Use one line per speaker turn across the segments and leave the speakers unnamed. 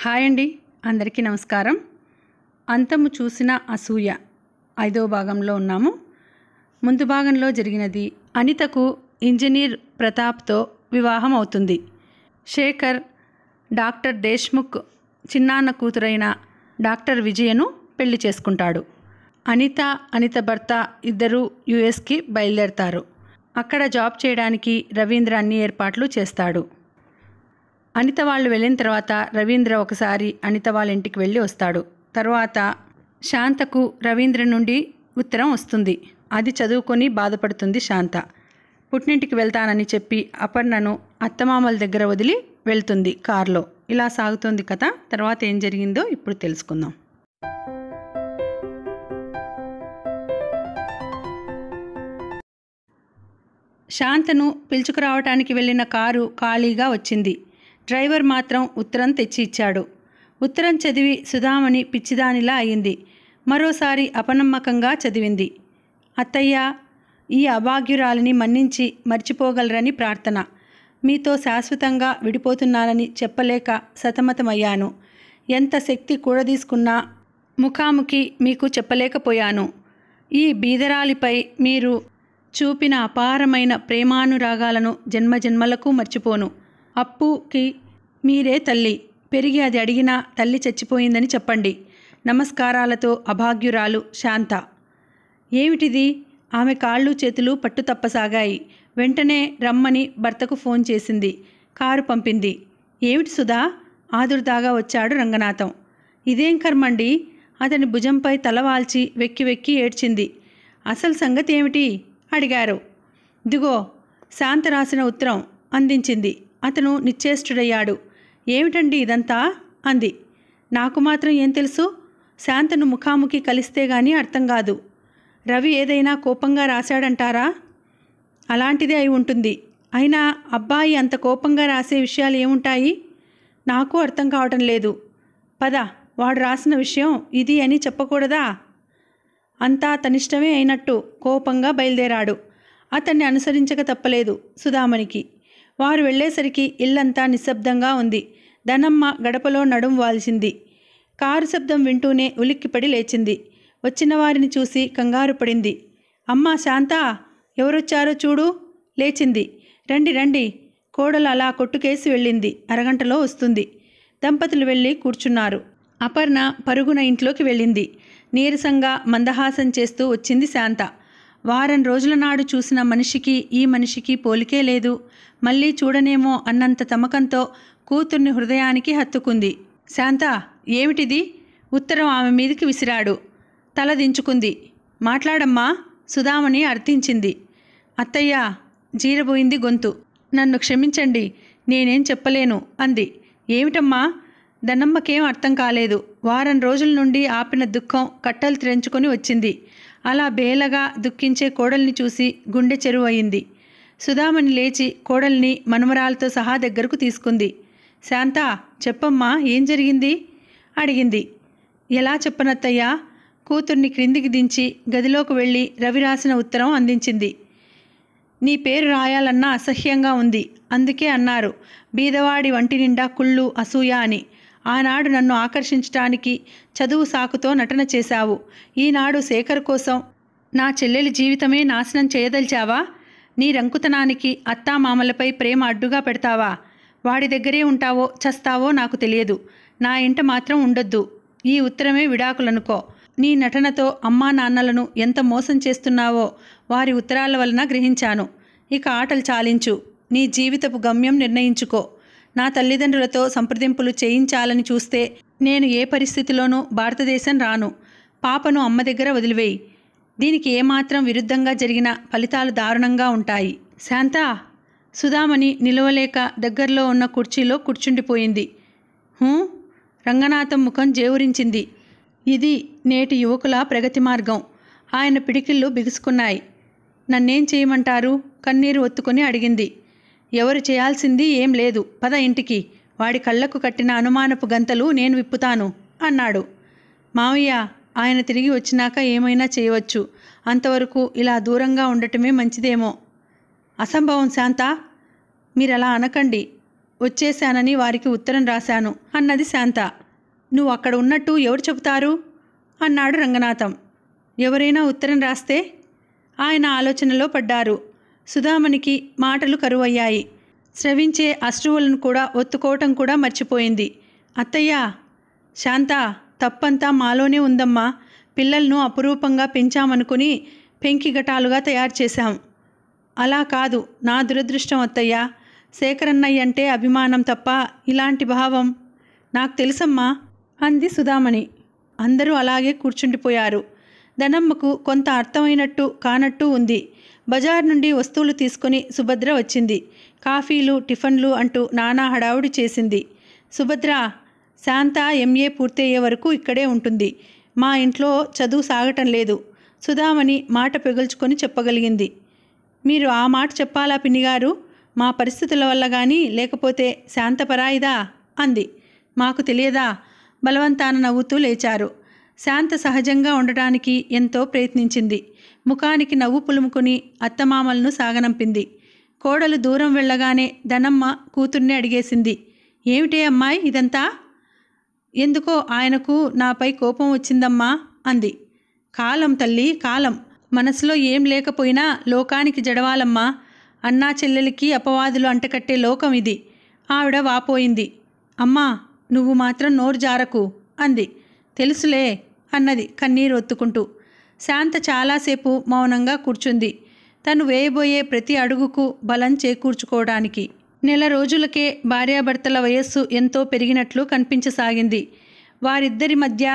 Hi అండి, అందరికీ నమస్కారం. అంతము చూసిన అసూయ 5వ భాగంలో ఉన్నాము. ముందు భాగంలో జరిగినది, అనితకు ఇంజనీర్ ప్రతాప్తో వివాహం అవుతుంది. శేఖర్ డాక్టర్ దేశ్ముఖ్ చిన్నాన్న కూతురైన డాక్టర్ విజయను పెళ్లి చేసుకుంటాడు. అనిత భర్త ఇద్దరూ యుఎస్కి బయలుదేరతారు. అక్కడ జాబ్ చేయడానికి రవీంద్ర అన్ని ఏర్పాట్లు చేస్తాడు. అనిత వాళ్ళు వెళ్ళిన తర్వాత రవీంద్ర ఒకసారి అనిత వాళ్ళ ఇంటికి వెళ్ళి వస్తాడు. తర్వాత శాంతకు రవీంద్ర నుండి ఉత్తరం వస్తుంది. అది చదువుకొని బాధపడుతుంది శాంత. పుట్టింటికి వెళ్తానని చెప్పి అపర్ణను అత్తమామల దగ్గర వదిలి వెళ్తుంది కారులో. ఇలా సాగుతుంది కథ. తర్వాత ఏం జరిగిందో ఇప్పుడు తెలుసుకుందాం. శాంతను పిలుచుకురావటానికి వెళ్ళిన కారు ఖాళీగా వచ్చింది. డ్రైవర్ మాత్రం ఉత్తరం తెచ్చి ఇచ్చాడు. ఉత్తరం చదివి సుధామణి పిచ్చిదానిలా అయింది. మరోసారి అపనమ్మకంగా చదివింది. అత్తయ్య, ఈ అభాగ్యురాలిని మన్నించి మర్చిపోగలరని ప్రార్థన. మీతో శాశ్వతంగా విడిపోతున్నానని చెప్పలేక సతమతమయ్యాను. ఎంత శక్తి కూడదీసుకున్నా ముఖాముఖి మీకు చెప్పలేకపోయాను. ఈ బీదరాలిపై మీరు చూపిన అపారమైన ప్రేమానురాగాలను జన్మజన్మలకు మర్చిపోను. అప్పుకి మీరే తల్లి. పెరిగి అది అడిగినా తల్లి చచ్చిపోయిందని చెప్పండి. నమస్కారాలతో అభాగ్యురాలు శాంత. ఏమిటిది? ఆమె కాళ్ళు చేతులు పట్టు తప్పసాగాయి. వెంటనే రమ్మని భర్తకు ఫోన్ చేసింది. కారు పంపింది. ఏమిటి సుధా? ఆదుర్దాగా వచ్చాడు రంగనాథం. ఇదేం కర్మండి? అతని భుజంపై తలవాల్చి వెక్కి వెక్కి ఏడ్చింది. అసలు సంగతి ఏమిటి అడిగారు. ఇదిగో శాంత రాసిన ఉత్తరం అందించింది. అతను నిశ్చేష్టుడయ్యాడు. ఏమిటండి ఇదంతా అంది. నాకు మాత్రం ఏం తెలుసు? శాంతను ముఖాముఖి కలిస్తే గానీ అర్థం కాదు. రవి ఏదైనా కోపంగా రాశాడంటారా? అలాంటిదే అయి ఉంటుంది. అయినా అబ్బాయి అంత కోపంగా రాసే విషయాలు ఏముంటాయి? నాకు అర్థం కావటం లేదు. పద, వాడు రాసిన విషయం ఇది అని చెప్పకూడదా? అంతా తనిష్టమే అయినట్టు కోపంగా బయలుదేరాడు. అతన్ని అనుసరించక తప్పలేదు సుధామణికి. వారు వెళ్ళేసరికి ఇల్లంతా నిశ్శబ్దంగా ఉంది. ధనమ్మ గడపలో నడుం వాల్చింది. కారు శబ్దం వింటూనే ఉలిక్కిపడి లేచింది. వచ్చిన వారిని చూసి కంగారు పడింది. అమ్మా శాంత, ఎవరొచ్చారో చూడు. లేచింది. రండి రండి. కోడలు అలా కొట్టుకేసి వెళ్ళింది. అరగంటలో వస్తుంది. దంపతులు వెళ్ళి కూర్చున్నారు. అపర్ణ పరుగున ఇంట్లోకి వెళ్ళింది. నీరసంగా మందహాసం చేస్తూ వచ్చింది శాంత. వారం రోజుల నాడు చూసిన మనిషికి ఈ మనిషికి పోలికే లేదు. మళ్ళీ చూడనేమో అన్నంత తమకంతో కూతుర్ని హృదయానికి హత్తుకుంది. శాంత, ఏమిటిది? ఉత్తరం ఆమె మీదికి విసిరాడు. తల దించుకుంది. మాట్లాడమ్మా, సుధామణి అర్థించింది. అత్తయ్య, జీరబోయింది గొంతు. నన్ను క్షమించండి, నేనేం చెప్పలేను అంది. ఏమిటమ్మా? ధనమ్మకేం అర్థం కాలేదు. వారం రోజుల నుండి ఆపిన దుఃఖం కట్టలు తెంచుకొని వచ్చింది. అలా బేలగా దుఃఖించే కోడల్ని చూసి గుండె చెరువయింది. సుధామణి లేచి కోడల్ని మనుమరాలతో సహా దగ్గరకు తీసుకుంది. శాంత, చెప్పమ్మా, ఏం జరిగింది అడిగింది. ఎలా చెప్పనత్తయ్యా? కూతుర్ని క్రిందికి దించి గదిలోకి వెళ్ళి రవి రాసిన ఉత్తరం అందించింది. నీ పేరు రాయాలన్నా అసహ్యంగా ఉంది. అందుకే అన్నారు బీదవాడి వంటి నిండా కుళ్ళు అసూయ అని. ఆనాడు నన్ను ఆకర్షించటానికి చదువు సాకుతో నటన చేశావు. ఈనాడు శేఖర్ కోసం నా చెల్లెలి జీవితమే నాశనం చేయదలిచావా? నీ రంకుతనానికి అత్తామామలపై ప్రేమ అడ్డుగా పెడతావా? వాడి దగ్గరే ఉంటావో చస్తావో నాకు తెలియదు. నా ఇంట మాత్రం ఉండొద్దు. ఈ ఉత్తరమే విడాకులనుకో. నీ నటనతో అమ్మా నాన్నలను ఎంత మోసం చేస్తున్నావో వారి ఉత్తరాల వలన గ్రహించాను. ఇక ఆటలు చాలించు. నీ జీవితపు గమ్యం నిర్ణయించుకో. నా తల్లిదండ్రులతో సంప్రదింపులు చేయించాలని చూస్తే నేను ఏ పరిస్థితిలోనూ భారతదేశం రాను. పాపను అమ్మ దగ్గర వదిలివేయి. దీనికి ఏమాత్రం విరుద్ధంగా జరిగిన ఫలితాలు దారుణంగా ఉంటాయి. శాంత, సుధామణి నిలవలేక దగ్గరలో ఉన్న కుర్చీలో కూర్చుండిపోయింది. రంగనాథం ముఖం జేవురించింది. ఇది నేటి యువకుల ప్రగతి మార్గం. ఆయన పిడికిళ్ళు బిగుసుకున్నాయి. నన్నేం చేయమంటారు? కన్నీరు ఒత్తుకొని అడిగింది. ఎవరు చేయాల్సింది ఏం లేదు. పద ఇంటికి. వాడి కళ్ళకు కట్టిన అనుమానపు గంతలు నేను విప్పుతాను అన్నాడు. మావయ్య, ఆయన తిరిగి వచ్చినాక ఏమైనా చేయవచ్చు. అంతవరకు ఇలా దూరంగా ఉండటమే మంచిదేమో. అసంభవం శాంత, మీరలా అనకండి. వచ్చేశానని వారికి ఉత్తరం రాశాను అన్నది శాంత. నువ్వు అక్కడ ఉన్నట్టు ఎవరు చెబుతారు అన్నాడు రంగనాథం. ఎవరైనా ఉత్తరం రాస్తే? ఆయన ఆలోచనలో పడ్డారు. సుధామణికి మాటలు కరువయ్యాయి. స్రవించే అశ్రువులను కూడా ఒత్తుకోవటం కూడా మర్చిపోయింది. అత్తయ్య, శాంత, తప్పంతా మాలోనే ఉందమ్మా. పిల్లలను అపురూపంగా పెంచామనుకుని పెంకిగటాలుగా తయారు చేశాం. అలా కాదు, నా దురదృష్టం అత్తయ్య. శేఖరన్నయ్య అంటే అభిమానం తప్ప ఇలాంటి భావం నాకు తెలుసమ్మా అంది సుధామణి. అందరూ అలాగే కూర్చుండిపోయారు. ధనమ్మకు కొంత అర్థమైనట్టు కానట్టు ఉంది. బజార్ నుండి వస్తువులు తీసుకుని సుభద్ర వచ్చింది. కాఫీలు, టిఫిన్లు అంటూ నానా హడావుడి చేసింది. సుభద్ర, శాంత ఎంఏ పూర్తయ్యే వరకు ఇక్కడే ఉంటుంది. మా ఇంట్లో చదువు సాగటం లేదు. సుధామణి మాట పెగుల్చుకొని చెప్పగలిగింది. మీరు ఆ మాట చెప్పాలా పిన్నిగారు? మా పరిస్థితుల వల్ల కానీ, లేకపోతే శాంత పరాయిదా అంది. మాకు తెలియదా? బలవంతాన నవ్వుతూ లేచారు. శాంత సహజంగా ఉండటానికి ఎంతో ప్రయత్నించింది. ముఖానికి నవ్వు పులుముకుని అత్తమామలను సాగనంపింది. కోడలు దూరం వెళ్ళగానే ధనమ్మ కూతుర్ని అడిగేసింది. ఏమిటే అమ్మాయి ఇదంతా? ఎందుకో ఆయనకు నాపై కోపం వచ్చిందమ్మా అంది. కాలం తల్లి, కాలం. మనసులో ఏం లేకపోయినా లోకానికి జడవాలమ్మా. అన్నా చెల్లెలికి అపవాదులు అంటకట్టే లోకం ఇది. ఆవిడ వాపోయింది. అమ్మా, నువ్వు మాత్రం నోరు జారకు అంది. తెలుసులే అన్నది కన్నీరు ఒత్తుకుంటూ. శాంత చాలాసేపు మౌనంగా కూర్చుంది. తను వేయబోయే ప్రతి అడుగుకు బలం చేకూర్చుకోవడానికి. నెల రోజులకే భార్యాభర్తల వయస్సు ఎంతో పెరిగినట్లు కనిపించసాగింది. వారిద్దరి మధ్య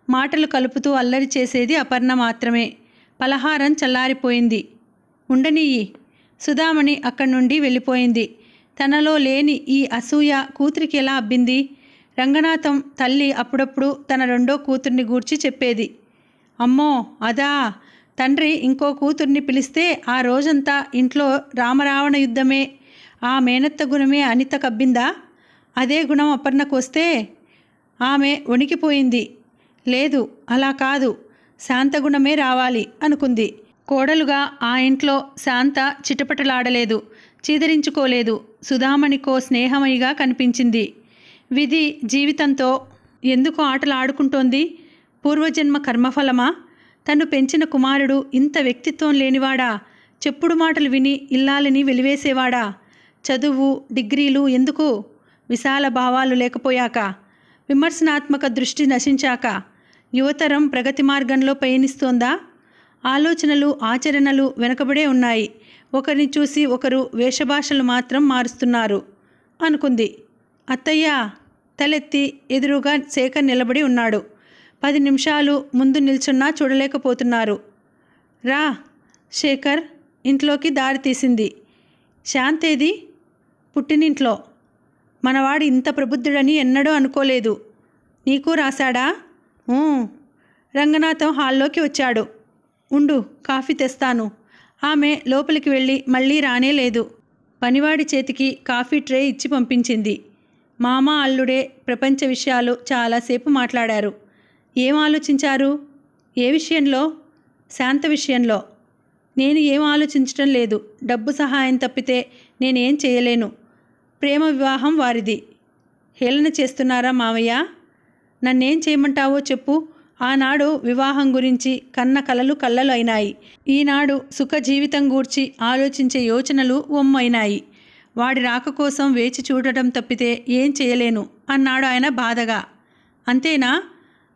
మాటలు కలుపుతూ అల్లరి చేసేది అపర్ణ మాత్రమే. పలహారం చల్లారిపోయింది. ఉండనియ్యి. సుధామణి అక్కడి నుండి వెళ్ళిపోయింది. తనలో లేని ఈ అసూయ కూతురికి ఎలా అబ్బింది? రంగనాథం తల్లి అప్పుడప్పుడు తన రెండో కూతుర్ని గూర్చి చెప్పేది. అమ్మో అదా, తండ్రి ఇంకో కూతుర్ని పిలిస్తే ఆ రోజంతా ఇంట్లో రామరావణ యుద్ధమే. ఆ మేనత్త గుణమే అనిత కబ్బిందా? అదే గుణం అపర్ణకు వస్తే ఆమె వణికిపోయింది. లేదు, అలా కాదు, శాంతగుణమే రావాలి అనుకుంది. కోడలుగా ఆ ఇంట్లో శాంత చిటపటలాడలేదు, చీదరించుకోలేదు. సుధామణికో స్నేహమయిగా కనిపించింది. విధి జీవితంతో ఎందుకు ఆటలు ఆడుకుంటోంది? పూర్వజన్మ కర్మఫలమా? తను పెంచిన కుమారుడు ఇంత వ్యక్తిత్వం లేనివాడా? చెప్పుడు మాటలు విని ఇల్లాలని వెలివేసేవాడా? చదువు, డిగ్రీలు ఎందుకు? విశాల భావాలు లేకపోయాక, విమర్శనాత్మక దృష్టి నశించాక, యువతరం ప్రగతి మార్గంలో పయనిస్తోందా? ఆలోచనలు, ఆచరణలు వెనకబడే ఉన్నాయి. ఒకరిని చూసి ఒకరు వేషభాషలు మాత్రం మారుస్తున్నారు అనుకుంది. అత్తయ్య, తలెత్తి ఎదురుగా శేఖర్ నిలబడి ఉన్నాడు. 10 నిమిషాలు ముందు నిల్చున్నా చూడలేకపోతున్నారు. రా శేఖర్ ఇంట్లోకి దారి తీసింది. శాంతేది? పుట్టినింట్లో. మనవాడు ఇంత ప్రబుద్ధుడని ఎన్నడూ అనుకోలేదు. నీకు రాశాడా? రంగనాథం హాల్లోకి వచ్చాడు. ఉండు, కాఫీ తెస్తాను. ఆమె లోపలికి వెళ్ళి మళ్ళీ రానే లేదు. పనివాడి చేతికి కాఫీ ట్రే ఇచ్చి పంపించింది. మామ అల్లుడే ప్రపంచ విషయాలు చాలాసేపు మాట్లాడారు. ఏం ఆలోచించారు? ఏ విషయంలో? శాంత విషయంలో. నేను ఏం ఆలోచించటం లేదు. డబ్బు సహాయం తప్పితే నేనేం చేయలేను. ప్రేమ వివాహం వారిది. హేళన చేస్తున్నారా మావయ్య? నన్నేం చేయమంటావో చెప్పు. ఆనాడు వివాహం గురించి కన్న కలలు కళ్ళలు అయినాయి. ఈనాడు సుఖ జీవితం గూర్చి ఆలోచించే యోచనలు ఒమ్మైనాయి. వాడి రాక కోసం వేచి చూడటం తప్పితే ఏం చేయలేను అన్నాడు ఆయన బాధగా. అంతేనా?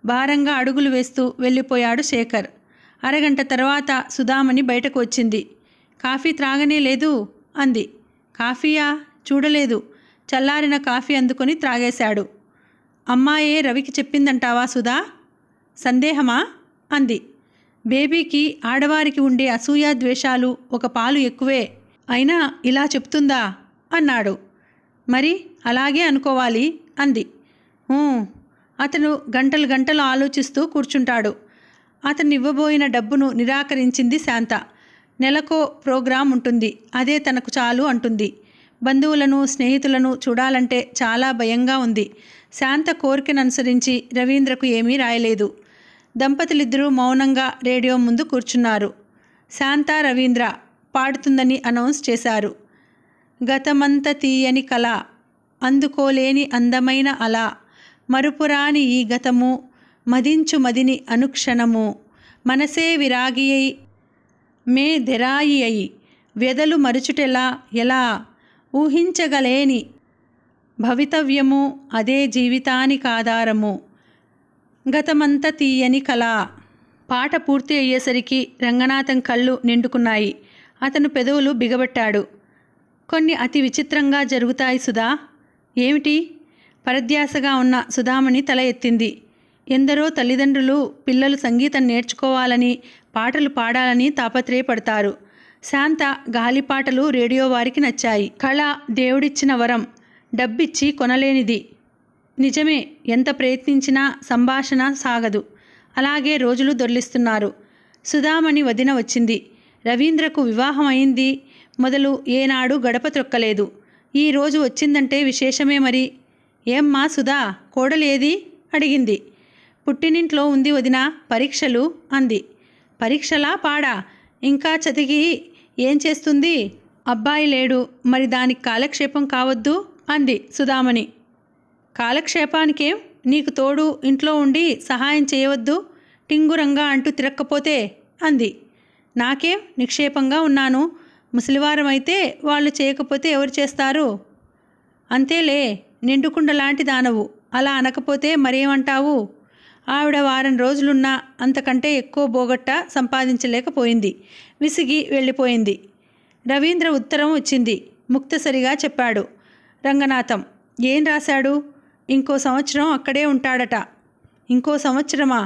భారంగా అడుగులు వేస్తూ వెళ్ళిపోయాడు శేఖర్. అరగంట తర్వాత సుధామణి బయటకు వచ్చింది. కాఫీ త్రాగనే లేదు అంది. కాఫీయా? చూడలేదు. చల్లారిన కాఫీ అందుకొని త్రాగేశాడు. అమ్మాయే రవికి చెప్పిందంటావా సుధా? సందేహమా అంది. బేబీకి ఆడవారికి ఉండే అసూయా ద్వేషాలు ఒక పాలు ఎక్కువే. అయినా ఇలా చెప్తుందా అన్నాడు. మరి అలాగే అనుకోవాలి అంది. అతను గంటలు గంటలు ఆలోచిస్తూ కూర్చుంటాడు. అతను ఇవ్వబోయిన డబ్బును నిరాకరించింది శాంత. నెలకో ప్రోగ్రాం ఉంటుంది, అదే తనకు చాలు అంటుంది. బంధువులను, స్నేహితులను చూడాలంటే చాలా భయంగా ఉంది. శాంత కోరికను అనుసరించి రవీంద్రకు ఏమీ రాయలేదు. దంపతులిద్దరూ మౌనంగా రేడియో ముందు కూర్చున్నారు. శాంత రవీంద్ర పాడుతుందని అనౌన్స్ చేశారు. గతమంత తీయని కళ, అందుకోలేని అందమైన అలా మరుపురాని ఈ గతము మదించు మదిని అనుక్షణము మనసే విరాగియై మే దెరాయి అయి వ్యధలు మరుచుటెలా ఎలా ఊహించగలేని భవితవ్యము అదే జీవితానికాధారము గతమంత తీయని కళ. పాట పూర్తి అయ్యేసరికి రంగనాథం కళ్ళు నిండుకున్నాయి. అతను పెదవులు బిగబట్టాడు. కొన్ని అతి విచిత్రంగా జరుగుతాయి సుధా. ఏమిటి? పరధ్యాసగా ఉన్న సుధామణి తల ఎత్తింది. ఎందరో తల్లిదండ్రులు పిల్లలు సంగీతం నేర్చుకోవాలని పాటలు పాడాలని తాపత్రయపడతారు. శాంత గాలిపాటలు రేడియో వారికి నచ్చాయి. కళ దేవుడిచ్చిన వరం, డబ్బిచ్చి కొనలేనిది. నిజమే, ఎంత ప్రయత్నించినా సంభాషణ సాగదు. అలాగే రోజులు దొర్లిస్తున్నారు. సుధామణి వదిన వచ్చింది. రవీంద్రకు వివాహం అయింది మొదలు ఏనాడు గడప త్రొక్కలేదు. ఈ రోజు వచ్చిందంటే విశేషమే మరి. ఏమ్మా సుధా, కోడలేది అడిగింది. పుట్టినింట్లో ఉంది వదిన, పరీక్షలు అంది. పరీక్షలా పాడా? ఇంకా చదివి ఏం చేస్తుంది? అబ్బాయి లేడు, మరి దానికి కాలక్షేపం కావద్దు అంది సుధామణి. కాలక్షేపానికేం, నీకు తోడు ఇంట్లో ఉండి సహాయం చేయవద్దు టింగురంగా అంటూ తిరక్కపోతే అంది. నాకేం, నిక్షేపంగా ఉన్నాను. ముసలివారమైతే వాళ్ళు చేయకపోతే ఎవరు చేస్తారు? అంతేలే, నిండుకుండ లాంటి దానవు. అలా అనకపోతే మరేమంటావు? ఆవిడ వారం రోజులున్నా అంతకంటే ఎక్కువ బోగట్ట సంపాదించలేకపోయింది. విసిగి వెళ్ళిపోయింది. రవీంద్ర ఉత్తరం వచ్చింది. ముక్తసరిగా చెప్పాడు రంగనాథం. ఏం రాశాడు? ఇంకో సంవత్సరం అక్కడే ఉంటాడట. ఇంకో సంవత్సరమా?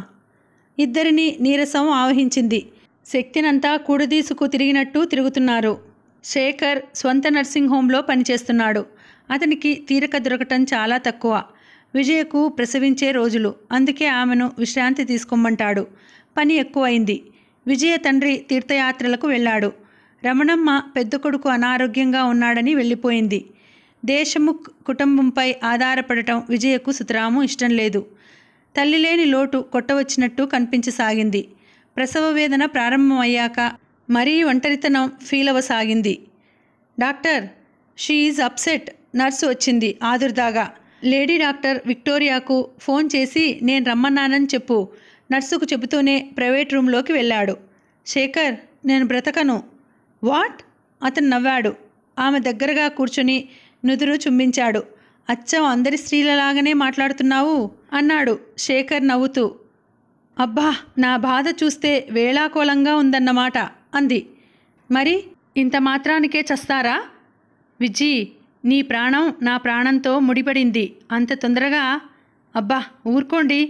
ఇద్దరిని నీరసం ఆవహించింది. శక్తినంతా కూడదీసుకు తిరిగినట్టు తిరుగుతున్నారు. శేఖర్ స్వంత నర్సింగ్ హోంలో పనిచేస్తున్నాడు. అతనికి తీరిక దొరకటం చాలా తక్కువ. విజయకు ప్రసవించే రోజులు, అందుకే ఆమెను విశ్రాంతి తీసుకోమంటాడు. పని ఎక్కువైంది. విజయ తండ్రి తీర్థయాత్రలకు వెళ్ళాడు. రమణమ్మ పెద్ద కొడుకు అనారోగ్యంగా ఉన్నాడని వెళ్ళిపోయింది. దేశముఖ్ కుటుంబంపై ఆధారపడటం విజయకు సుతరాము ఇష్టం లేదు. తల్లి లేని లోటు కొట్టవచ్చినట్టు కనిపించసాగింది. ప్రసవ వేదన ప్రారంభమయ్యాక మరీ ఒంటరితనం ఫీల్ అవ్వసాగింది. Doctor, she is upset. Nurse వచ్చింది ఆదుర్దాగా. లేడీ డాక్టర్ విక్టోరియాకు ఫోన్ చేసి నేను రమ్మన్నానని చెప్పు. నర్సుకు చెబుతూనే ప్రైవేట్ రూమ్లోకి వెళ్ళాడు. శేఖర్, నేను బ్రతకను. వాట్? అతను నవ్వాడు. ఆమె దగ్గరగా కూర్చుని నుదురు చుంబించాడు. అచ్చం అందరి స్త్రీలలాగానే మాట్లాడుతున్నావు అన్నాడు శేఖర్ నవ్వుతూ. అబ్బా, నా బాధ చూస్తే వేళాకోళంగా ఉందన్నమాట అంది. మరి ఇంత మాత్రానికే చస్తారా? విజ్జి, నీ ప్రాణం నా ప్రాణంతో ముడిపడింది. అంత తొందరగా? అబ్బా ఊరుకోండి.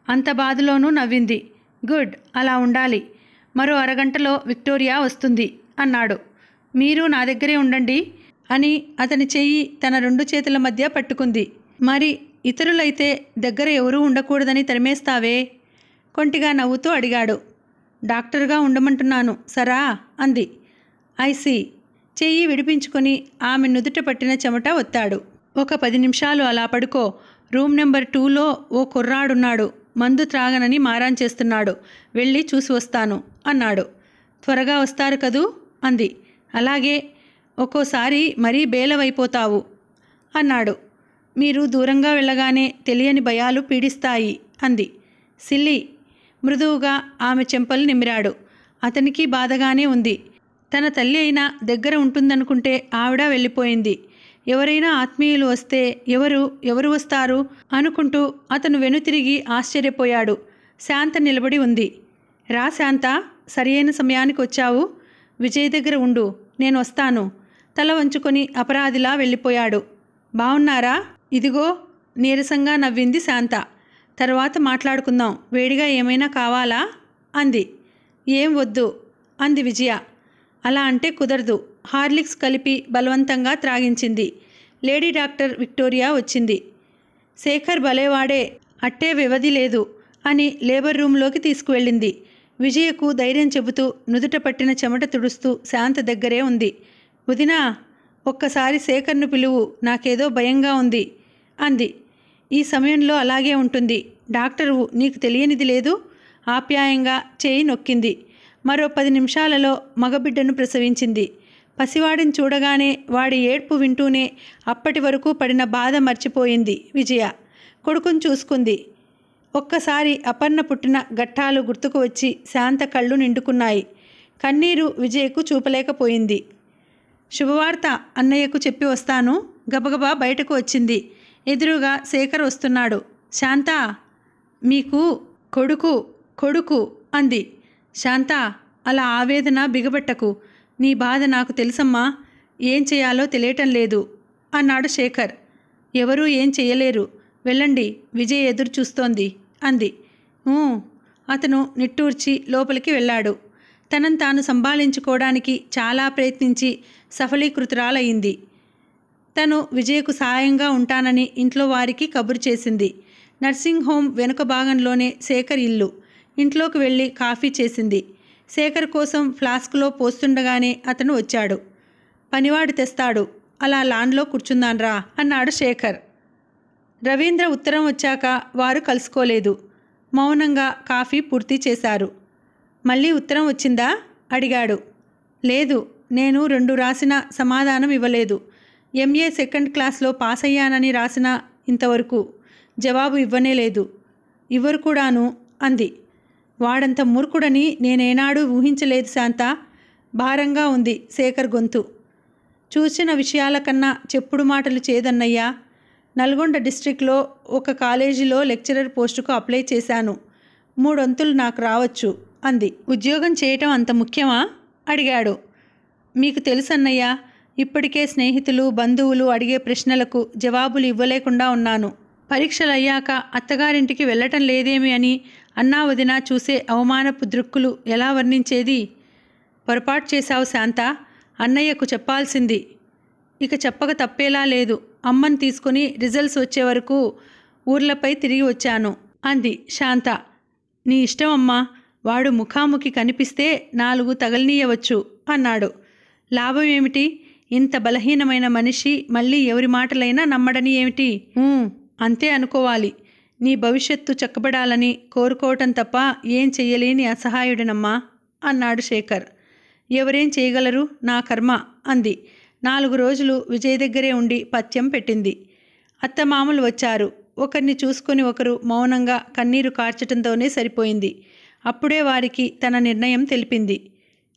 అంత బాధలోనూ నవ్వింది. గుడ్, అలా ఉండాలి. మరో అరగంటలో విక్టోరియా వస్తుంది అన్నాడు. మీరు నా దగ్గరే ఉండండి అని అతని చెయ్యి తన రెండు చేతుల మధ్య పట్టుకుంది. మరి ఇతరులైతే దగ్గర ఎవరూ ఉండకూడదని తరిమేస్తావే? కొంటిగా నవ్వుతూ అడిగాడు. డాక్టర్గా ఉండమంటున్నాను సరా అంది. ఐసి. చెయ్యి విడిపించుకొని ఆమె నుదుట పట్టిన చెమట ఒత్తాడు. ఒక 10 నిమిషాలు అలా పడుకో. రూమ్ నెంబర్ 2లో ఓ కుర్రాడున్నాడు. మందు త్రాగనని మారాన్ చేస్తున్నాడు. వెళ్ళి చూసి వస్తాను అన్నాడు. త్వరగా వస్తారు కదూ అంది. అలాగే, ఒక్కోసారి మరీ బేలవైపోతావు అన్నాడు. మీరు దూరంగా వెళ్ళగానే తెలియని భయాలు పీడిస్తాయి అంది. సిల్లి. మృదువుగా ఆమె చెంపలు నిమిరాడు. అతనికి బాధగానే ఉంది. తన తల్లి అయినా దగ్గర ఉంటుందనుకుంటే ఆవిడ వెళ్ళిపోయింది. ఎవరైనా ఆత్మీయులు వస్తే ఎవరు వస్తారు అనుకుంటూ అతను వెనుతిరిగి ఆశ్చర్యపోయాడు. శాంత నిలబడి ఉంది. రా శాంత, సరియైన సమయానికి వచ్చావు. విజయ్ దగ్గర ఉండు, నేను వస్తాను. తల వంచుకొని అపరాధిలా వెళ్ళిపోయాడు. బావున్నారా? ఇదిగో. నీరసంగా నవ్వింది శాంత. తర్వాత మాట్లాడుకుందాం. వేడిగా ఏమైనా కావాలా అంది. ఏం వద్దు అంది విజయ. అలా అంటే కుదరదు. హార్లిక్స్ కలిపి బలవంతంగా త్రాగించింది. లేడీ డాక్టర్ విక్టోరియా వచ్చింది. శేఖర్ భలేవాడే, అట్టే వ్యవధి లేదు అని లేబర్ రూమ్లోకి తీసుకువెళ్ళింది. విజయకు ధైర్యం చెబుతూ నుదుట పట్టిన చెమట తుడుస్తూ శాంత దగ్గరే ఉంది. వదినా, ఒక్కసారి శేఖర్ను పిలువు, నాకేదో భయంగా ఉంది అంది. ఈ సమయంలో అలాగే ఉంటుంది. డాక్టరు నీకు తెలియనిది లేదు. ఆప్యాయంగా చేయి నొక్కింది. మరో 10 నిమిషాలలో మగబిడ్డను ప్రసవించింది. పసివాడిని చూడగానే వాడి ఏడ్పు వింటూనే అప్పటి వరకు పడిన బాధ మర్చిపోయింది విజయ. కొడుకుని చూసుకుంది. ఒక్కసారి అపర్ణ పుట్టిన ఘట్టాలు గుర్తుకు వచ్చి శాంత కళ్ళు నిండుకున్నాయి. కన్నీరు విజయకు చూపలేకపోయింది. శుభవార్త అన్నయ్యకు చెప్పి వస్తాను. గబగబా బయటకు వచ్చింది. ఎదురుగా శేఖర్ వస్తున్నాడు. శాంత, మీకు కొడుకు అంది. శాంత, అలా ఆవేదన బిగబట్టకు. నీ బాధ నాకు తెలుసమ్మా. ఏం చేయాలో తెలియటం లేదు అన్నాడు శేఖర్. ఎవరూ ఏం చేయలేరు, వెళ్ళండి, విజయ్ ఎదురు చూస్తోంది అంది. అతను నిట్టూర్చి లోపలికి వెళ్ళాడు. తనను తాను సంభాళించుకోవడానికి చాలా ప్రయత్నించి సఫలీకృతురాలయ్యింది. తను విజయకు సాయంగా ఉంటానని ఇంట్లో వారికి కబురు చేసింది. నర్సింగ్ హోమ్ వెనుక భాగంలోనే శేఖర్ ఇల్లు. ఇంట్లోకి వెళ్ళి కాఫీ చేసింది. శేఖర్ కోసం ఫ్లాస్క్లో పోస్తుండగానే అతను వచ్చాడు. పనివాడు తెస్తాడు, అలా లాన్లో కూర్చుందాన్రా అన్నాడు శేఖర్. రవీంద్ర ఉత్తరం వచ్చాక వారు కలుసుకోలేదు. మౌనంగా కాఫీ పూర్తి చేశారు. మళ్ళీ ఉత్తరం వచ్చిందా అడిగాడు. లేదు, నేను 2 రాసినా సమాధానం ఇవ్వలేదు. MA సెకండ్ క్లాస్లో పాస్ అయ్యానని రాసినా ఇంతవరకు జవాబు ఇవ్వనే లేదు. ఇవ్వరు కూడాను అంది. వాడంత మూర్ఖుడని నేనేనాడూ ఊహించలేదు శాంత. భారంగా ఉంది శేఖర్ గొంతు. చూసిన విషయాల కన్నా చెప్పుడు మాటలు చేదన్నయ్యా. నల్గొండ డిస్ట్రిక్ట్లో ఒక కాలేజీలో లెక్చరర్ పోస్టుకు అప్లై చేశాను. 3 వంతులు నాకు రావచ్చు అంది. ఉద్యోగం చేయటం అంత ముఖ్యమా అడిగాడు. మీకు తెలుసన్నయ్యా, ఇప్పటికే స్నేహితులు బంధువులు అడిగే ప్రశ్నలకు జవాబులు ఇవ్వలేకుండా ఉన్నాను. పరీక్షలు అయ్యాక అత్తగారింటికి వెళ్ళటం లేదేమి అని అన్నా వదిన చూసే అవమానపు దృక్కులు ఎలా వర్ణించేది. పొరపాటు చేశావు శాంత, అన్నయ్యకు చెప్పాల్సింది. ఇక చెప్పక తప్పేలా లేదు. అమ్మని తీసుకుని రిజల్ట్స్ వచ్చే వరకు ఊర్లపై తిరిగి వచ్చాను అంది శాంత. నీ ఇష్టం అమ్మా, వాడు ముఖాముఖి కనిపిస్తే 4 తగలనీయవచ్చు అన్నాడు. లాభం ఏమిటి? ఇంత బలహీనమైన మనిషి మళ్ళీ ఎవరి మాటలైనా నమ్మడని ఏమిటి? అంతే అనుకోవాలి. నీ భవిష్యత్తు చక్కబడాలని కోరుకోవటం తప్ప ఏం చెయ్యలేని అసహాయుడినమ్మా అన్నాడు శేఖర్. ఎవరేం చేయగలరు, నా కర్మ అంది. 4 రోజులు విజయ్ దగ్గరే ఉండి పథ్యం పెట్టింది. అత్తమామలు వచ్చారు. ఒకరిని చూసుకొని ఒకరు మౌనంగా కన్నీరు కార్చటంతోనే సరిపోయింది. అప్పుడే వారికి తన నిర్ణయం తెలిపింది.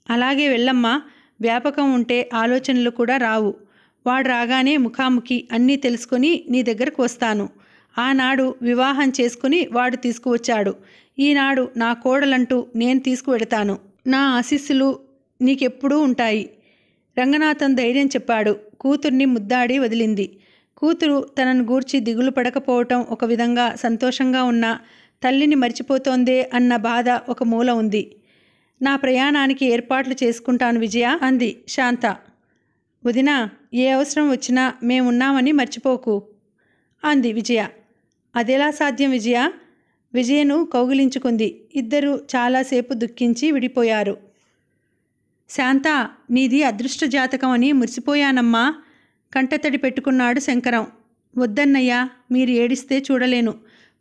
అలాగే వెళ్ళమ్మా, వ్యాపకం ఉంటే ఆలోచనలు కూడా రావు. వాడు రాగానే ముఖాముఖి అన్నీ తెలుసుకొని నీ దగ్గరకు వస్తాను. ఆనాడు వివాహం చేసుకుని వాడు తీసుకువచ్చాడు. ఈనాడు నా కోడలంటూ నేను తీసుకువెడతాను. నా ఆశీస్సులు నీకెప్పుడూ ఉంటాయి. రంగనాథన్ ధైర్యం చెప్పాడు. కూతుర్ని ముద్దాడి వదిలింది. కూతురు తనను గూర్చి దిగులు పడకపోవటం ఒక విధంగా సంతోషంగా ఉన్నా తల్లిని మర్చిపోతోందే అన్న బాధ ఒక మూల ఉంది. నా ప్రయాణానికి ఏర్పాట్లు చేసుకుంటాను విజయ అంది శాంత. వదినా, ఏ అవసరం వచ్చినా మేమున్నామని మర్చిపోకు అంది విజయ. అదెలా సాధ్యం విజయ? విజయను కౌగిలించుకుంది. ఇద్దరూ చాలాసేపు దుఃఖించి విడిపోయారు. శాంత, నీది అదృష్ట జాతకం అని మురిసిపోయానమ్మా కంటతడి పెట్టుకున్నాడు శంకరం. వద్దన్నయ్యా, మీరు ఏడిస్తే చూడలేను.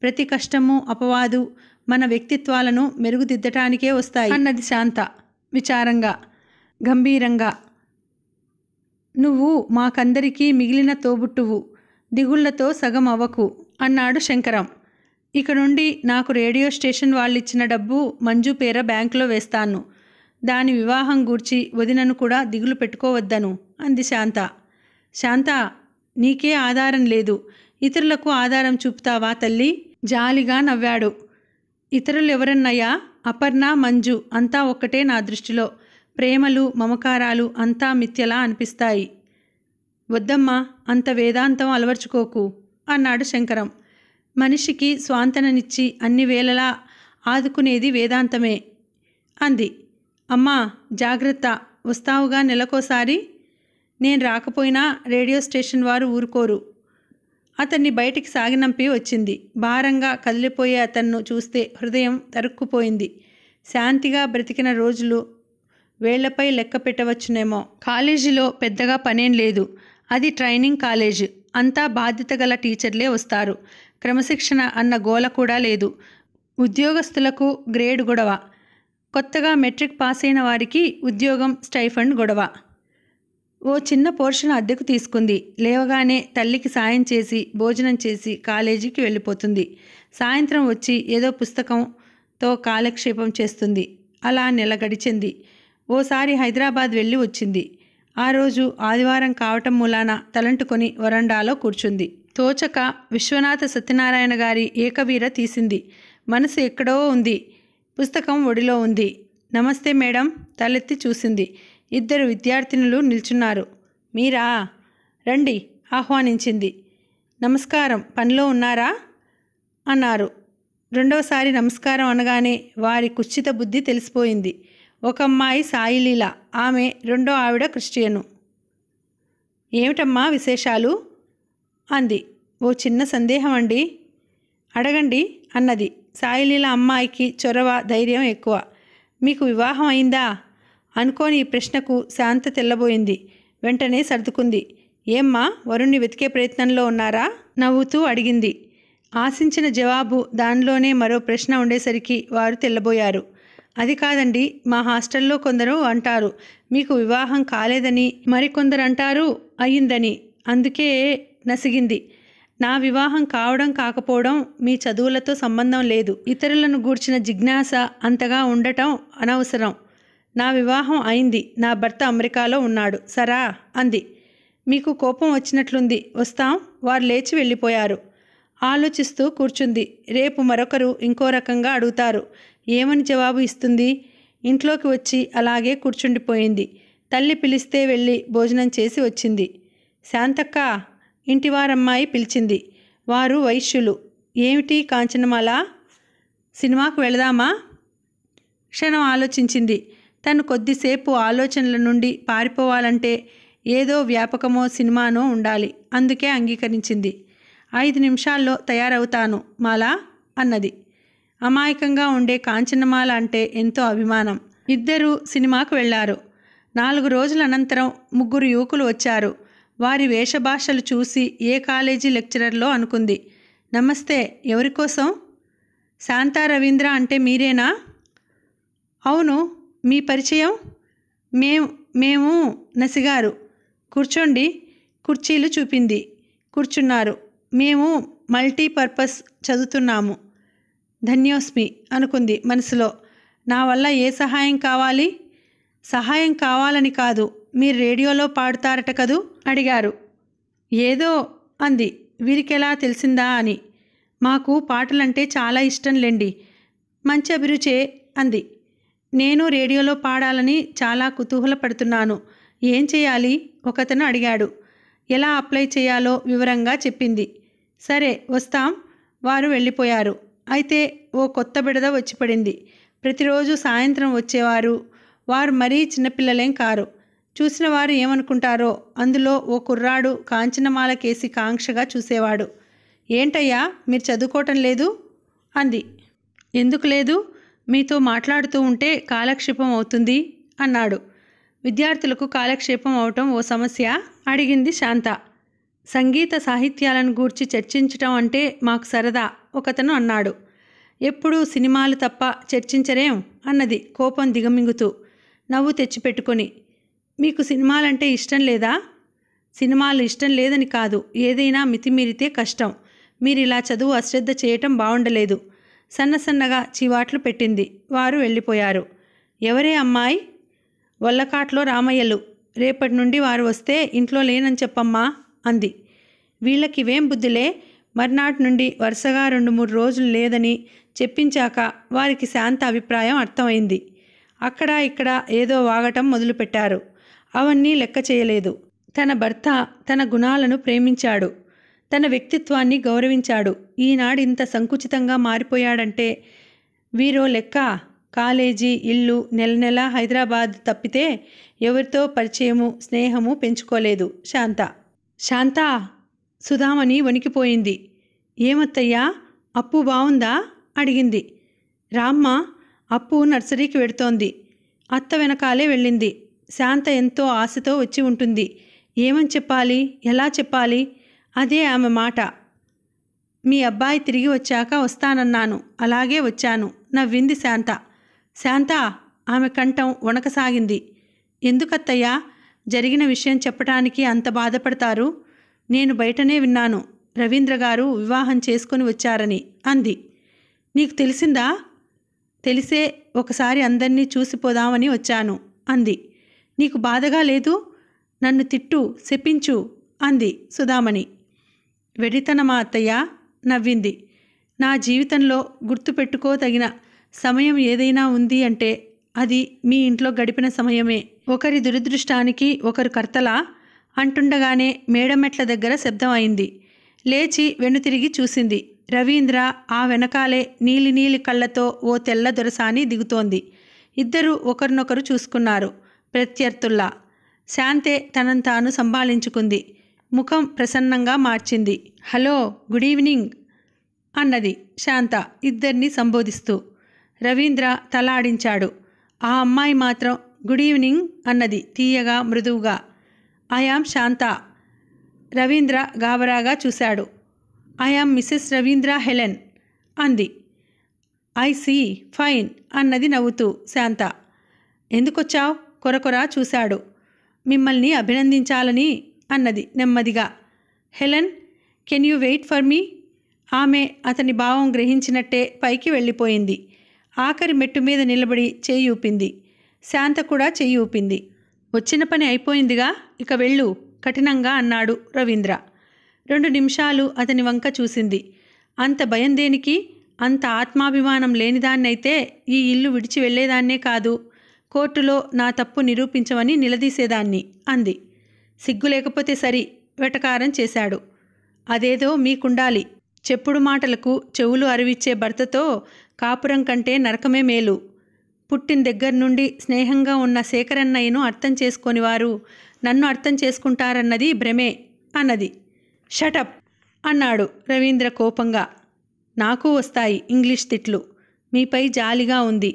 ప్రతి కష్టము అపవాదు మన వ్యక్తిత్వాలను మెరుగుదిద్దటానికే వస్తాయి అన్నది శాంత విచారంగా, గంభీరంగా. నువ్వు మాకందరికీ మిగిలిన తోబుట్టువు, దిగుళ్లతో సగం అవ్వకు అన్నాడు శంకరం. ఇక నుండి నాకు రేడియో స్టేషన్ వాళ్ళిచ్చిన డబ్బు మంజు పేర బ్యాంకులో వేస్తాను. దాని వివాహం గూర్చి వదినను కూడా దిగులు పెట్టుకోవద్దను అంది శాంత. శాంత, నీకే ఆధారం లేదు, ఇతరులకు ఆధారం చూపుతావా తల్లి? జాలిగా నవ్వాడు. ఇతరులెవరన్నయ్యా? అపర్ణ, మంజు అంతా ఒక్కటే నా దృష్టిలో. ప్రేమలు మమకారాలు అంతా మిథ్యలా అనిపిస్తాయి. వద్దమ్మా, అంత వేదాంతం అలవర్చుకోకు అన్నాడు శంకరం. మనిషికి స్వాంతననిచ్చి అన్ని వేళలా ఆదుకునేది వేదాంతమే అంది. అమ్మా జాగ్రత్త, వస్తావుగా నెలకోసారి. నేను రాకపోయినా రేడియో స్టేషన్ వారు ఊరుకోరు. అతన్ని బయటికి సాగినంపి వచ్చింది. భారంగా కదిలిపోయే అతన్ను చూస్తే హృదయం తరుక్కుపోయింది. శాంతిగా బ్రతికిన రోజులు వేళ్లపై లెక్క పెట్టవచ్చునేమో. కాలేజీలో పెద్దగా పనేం లేదు. అది ట్రైనింగ్ కాలేజ్. అంతా బాధ్యత గల టీచర్లే వస్తారు. క్రమశిక్షణ అన్న గోల కూడా లేదు. ఉద్యోగస్తులకు గ్రేడ్ గొడవ. కొత్తగా మెట్రిక్ పాస్ అయిన వారికి ఉద్యోగం స్టైఫండ్ గొడవ. ఓ చిన్న పోర్షన్ అద్దెకు తీసుకుంది. లేవగానే తల్లికి సాయం చేసి భోజనం చేసి కాలేజీకి వెళ్ళిపోతుంది. సాయంత్రం వచ్చి ఏదో పుస్తకంతో కాలక్షేపం చేస్తుంది. అలా నెల గడిచింది. ఓసారి హైదరాబాద్ వెళ్ళి వచ్చింది. ఆ రోజు ఆదివారం కావటం మూలాన తలంటుకొని వరండాలో కూర్చుంది. తోచక విశ్వనాథ సత్యనారాయణ గారి ఏకవీర తీసింది. మనసు ఎక్కడో ఉంది. పుస్తకం ఒడిలో ఉంది. నమస్తే మేడం. తలెత్తి చూసింది. ఇద్దరు విద్యార్థినులు నిల్చున్నారు. మీరా? రండి ఆహ్వానించింది. నమస్కారం, పనిలో ఉన్నారా అన్నారు. రెండవసారి నమస్కారం అనగానే వారి కుశ్చిత బుద్ధి తెలిసిపోయింది. ఒక అమ్మాయి సాయిలీల, ఆమె రెండో ఆవిడ క్రిస్టియను. ఏమిటమ్మా విశేషాలు అంది. ఓ చిన్న సందేహం అండి. అడగండి అన్నది. సాయిలీల అమ్మాయికి చొరవ, ధైర్యం ఎక్కువ. మీకు వివాహం అయిందా? అనుకోని ఈ ప్రశ్నకు శాంత తెల్లబోయింది. వెంటనే సర్దుకుంది. ఏమ్మా, వరుణ్ణి వెతికే ప్రయత్నంలో ఉన్నారా? నవ్వుతూ అడిగింది. ఆశించిన జవాబు దానిలోనే మరో ప్రశ్న ఉండేసరికి వారు తెల్లబోయారు. అది కాదండి, మా హాస్టల్లో కొందరు అంటారు మీకు వివాహం కాలేదని, మరికొందరు అంటారు అయ్యిందని. అందుకే నసిగింది. నా వివాహం కావడం కాకపోవడం మీ చదువులతో సంబంధం లేదు. ఇతరులను గూర్చిన జిజ్ఞాస అంతగా ఉండటం అనవసరం. నా వివాహం అయింది. నా భర్త అమెరికాలో ఉన్నాడు. సరా అంది. మీకు కోపం వచ్చినట్లుంది. వస్తాం. వారు లేచి వెళ్ళిపోయారు. ఆలోచిస్తూ కూర్చుంది. రేపు మరొకరు ఇంకో రకంగా అడుగుతారు. ఏమని జవాబు ఇస్తుంది? ఇంట్లోకి వచ్చి అలాగే కూర్చుండిపోయింది. తల్లి పిలిస్తే వెళ్ళి భోజనం చేసి వచ్చింది. శాంతక్క, ఇంటివారమ్మాయి పిలిచింది. వారు వైశ్యులు. ఏమిటి కాంచనమాల, సినిమాకు వెళదామా? క్షణం ఆలోచించింది. తను కొద్దిసేపు ఆలోచనల నుండి పారిపోవాలంటే ఏదో వ్యాపకమో సినిమానో ఉండాలి. అందుకే అంగీకరించింది. 5 నిమిషాల్లో తయారవుతాను మాలా అన్నది. అమాయకంగా ఉండే కాంచనమాల అంటే ఎంతో అభిమానం. ఇద్దరూ సినిమాకు వెళ్లారు. 4 రోజుల అనంతరం 3 యువకులు వచ్చారు. వారి వేషభాషలు చూసి ఏ కాలేజీ లెక్చరర్లో అనుకుంది. నమస్తే, ఎవరికోసం? శాంతా రవీంద్ర అంటే మీరేనా? అవును, మీ పరిచయం? మేము నసిగారు. కూర్చోండి. కుర్చీలు చూపింది. కూర్చున్నారు. మేము మల్టీపర్పస్ చదువుతున్నాము. ధన్యోస్మి అనుకుంది మనసులో. నా వల్ల ఏ సహాయం కావాలి? సహాయం కావాలని కాదు, మీరు రేడియోలో పాడుతారట కదూ అడిగారు. ఏదో అంది. వీరికెలా తెలిసిందా అని. మాకు పాటలంటే చాలా ఇష్టంలేండి. మంచి అభిరుచే అంది. నేను రేడియోలో పాడాలని చాలా కుతూహలపడుతున్నాను. ఏం చేయాలి? ఒకతను అడిగాడు. ఎలా అప్లై చేయాలో వివరంగా చెప్పింది. సరే వస్తాం. వారు వెళ్ళిపోయారు. అయితే ఓ కొత్త బిడద వచ్చి పడింది. ప్రతిరోజు సాయంత్రం వచ్చేవారు. వారు మరీ చిన్నపిల్లలేం కారు. చూసిన వారు ఏమనుకుంటారో. అందులో ఓ కుర్రాడు కాంచనమాల కేసి కాంక్షగా చూసేవాడు. ఏంటయ్యా, మీరు చదువుకోవటం లేదు అంది. ఎందుకు లేదు? మీతో మాట్లాడుతూ ఉంటే కాలక్షేపం అవుతుంది అన్నాడు. విద్యార్థులకు కాలక్షేపం అవటం ఓ సమస్య అడిగింది శాంత. సంగీత సాహిత్యాలను గూర్చి చర్చించటం అంటే మాకు సరదా ఒకతను అన్నాడు. ఎప్పుడూ సినిమాలు తప్ప చర్చించరేం అన్నది కోపం దిగమింగుతూ, నవ్వు తెచ్చిపెట్టుకొని. మీకు సినిమాలంటే ఇష్టం లేదా? సినిమాలు ఇష్టం లేదని కాదు, ఏదైనా మితిమీరితే కష్టం. మీరు ఇలా చదువు అశ్రద్ధ చేయటం బాగుండలేదు. సన్నసన్నగా చీవాట్లు పెట్టింది. వారు వెళ్ళిపోయారు. ఎవరే అమ్మాయి? వల్లకాట్లో రామయ్యలు. రేపటి నుండి వారు వస్తే ఇంట్లో లేనని చెప్పమ్మా అంది. వీళ్ళకివేం బుద్ధిలే. మర్నాటి నుండి వరుసగా 2-3 రోజులు లేదని చెప్పించాక వారికి శాంత అభిప్రాయం అర్థమైంది. అక్కడ ఇక్కడ ఏదో వాగటం మొదలుపెట్టారు. అవన్నీ లెక్క చేయలేదు. తన భర్త తన గుణాలను ప్రేమించాడు. తన వ్యక్తిత్వాన్ని గౌరవించాడు. ఈనాడు ఇంత సంకుచితంగా మారిపోయాడంటే వీరో లెక్క. కాలేజీ, ఇల్లు, నెల నెల హైదరాబాద్ తప్పితే ఎవరితో పరిచయము, స్నేహము పెంచుకోలేదు శాంత. శాంత, సుధామణి వణికిపోయింది. ఏమత్తయ్యా, అప్పు బావుందా అడిగింది. రామ్మ, అప్పు నర్సరీకి వెడుతోంది. అత్త వెనకాలే వెళ్ళింది. శాంత ఎంతో ఆశతో వచ్చి ఉంటుంది. ఏమని చెప్పాలి, ఎలా చెప్పాలి? అదే ఆమె మాట. మీ అబ్బాయి తిరిగి వచ్చాక వస్తానన్నాను, అలాగే వచ్చాను నవ్వింది శాంత. శాంత, ఆమె కంఠం వణకసాగింది. ఎందుకత్తయ్యా? జరిగిన విషయం చెప్పటానికి అంత బాధపడతారు? నేను బయటనే విన్నాను, రవీంద్ర గారు వివాహం చేసుకొని వచ్చారని అంది. నీకు తెలిసిందా? తెలిసే ఒకసారి అందరినీ చూసిపోదామని వచ్చాను అంది. నీకు బాధగా లేదు? నన్ను తిట్టు, శపించు అంది సుధామణి. వెర్రితనమా అత్తయ్య? నవ్వింది. నా జీవితంలో గుర్తుపెట్టుకోదగిన సమయం ఏదైనా ఉంది అంటే అది మీ ఇంట్లో గడిపిన సమయమే. ఒకరి దురదృష్టానికి ఒకరు కర్తలా అంటుండగానే మేడమెట్ల దగ్గర శబ్దం అయింది. లేచి వెనుతిరిగి చూసింది. రవీంద్ర ఆ వెనకాలే నీలి నీలి కళ్ళతో ఓ తెల్ల దొరసాని దిగుతోంది. ఇద్దరూ ఒకరినొకరు చూసుకున్నారు, ప్రత్యర్థుల్లా. శాంతే తనను తాను సంభాళించుకుంది. ముఖం ప్రసన్నంగా మార్చింది. హలో, గుడ్ ఈవినింగ్ అన్నది శాంత ఇద్దరినీ సంబోధిస్తూ. రవీంద్ర తలాడించాడు. ఆ అమ్మాయి మాత్రం గుడ్ ఈవినింగ్ అన్నది తీయగా, మృదువుగా. ఐ యామ్ శాంత. రవీంద్ర గాబరాగా చూశాడు. I am Mrs Ravindra Helen అంది. ఐ సీ, ఫైన్ అన్నది నవ్వుతూ శాంత. ఎందుకొచ్చావు? కొరకొరా చూశాడు. మిమ్మల్ని అభినందించాలని అన్నది నెమ్మదిగా. Helen, can you wait for me? ఆమె అతని భావం గ్రహించినట్టే పైకి వెళ్ళిపోయింది. ఆఖరి మెట్టు మీద నిలబడి చేయి ఊపింది. శాంత కూడా చెయ్యి ఊపింది. వచ్చిన పని అయిపోయిందిగా, ఇక వెళ్ళు కఠినంగా అన్నాడు రవీంద్ర. 2 నిమిషాలు అతని వంక చూసింది. అంత భయం దేనికి? అంత ఆత్మాభిమానం లేనిదాన్నైతే ఈ ఇల్లు విడిచి వెళ్ళేదాన్నే కాదు, కోర్టులో నా తప్పు నిరూపించమని నిలదీసేదాన్ని అంది. సిగ్గు లేకపోతే సరి, వెటకారం చేశాడు. అదేదో మీకుండాలి. చెప్పుడు మాటలకు చెవులు అరివిచ్చే భర్తతో కాపురం కంటే నరకమే మేలు. పుట్టిన దగ్గర నుండి స్నేహంగా ఉన్న శేఖరన్నయ్యను అర్థం చేసుకొని వారు నన్ను అర్థం చేసుకుంటారన్నది భ్రమే అన్నది. షటప్ అన్నాడు రవీంద్ర కోపంగా. నాకు వస్తాయి ఇంగ్లీష్ తిట్లు. మీపై జాలిగా ఉంది.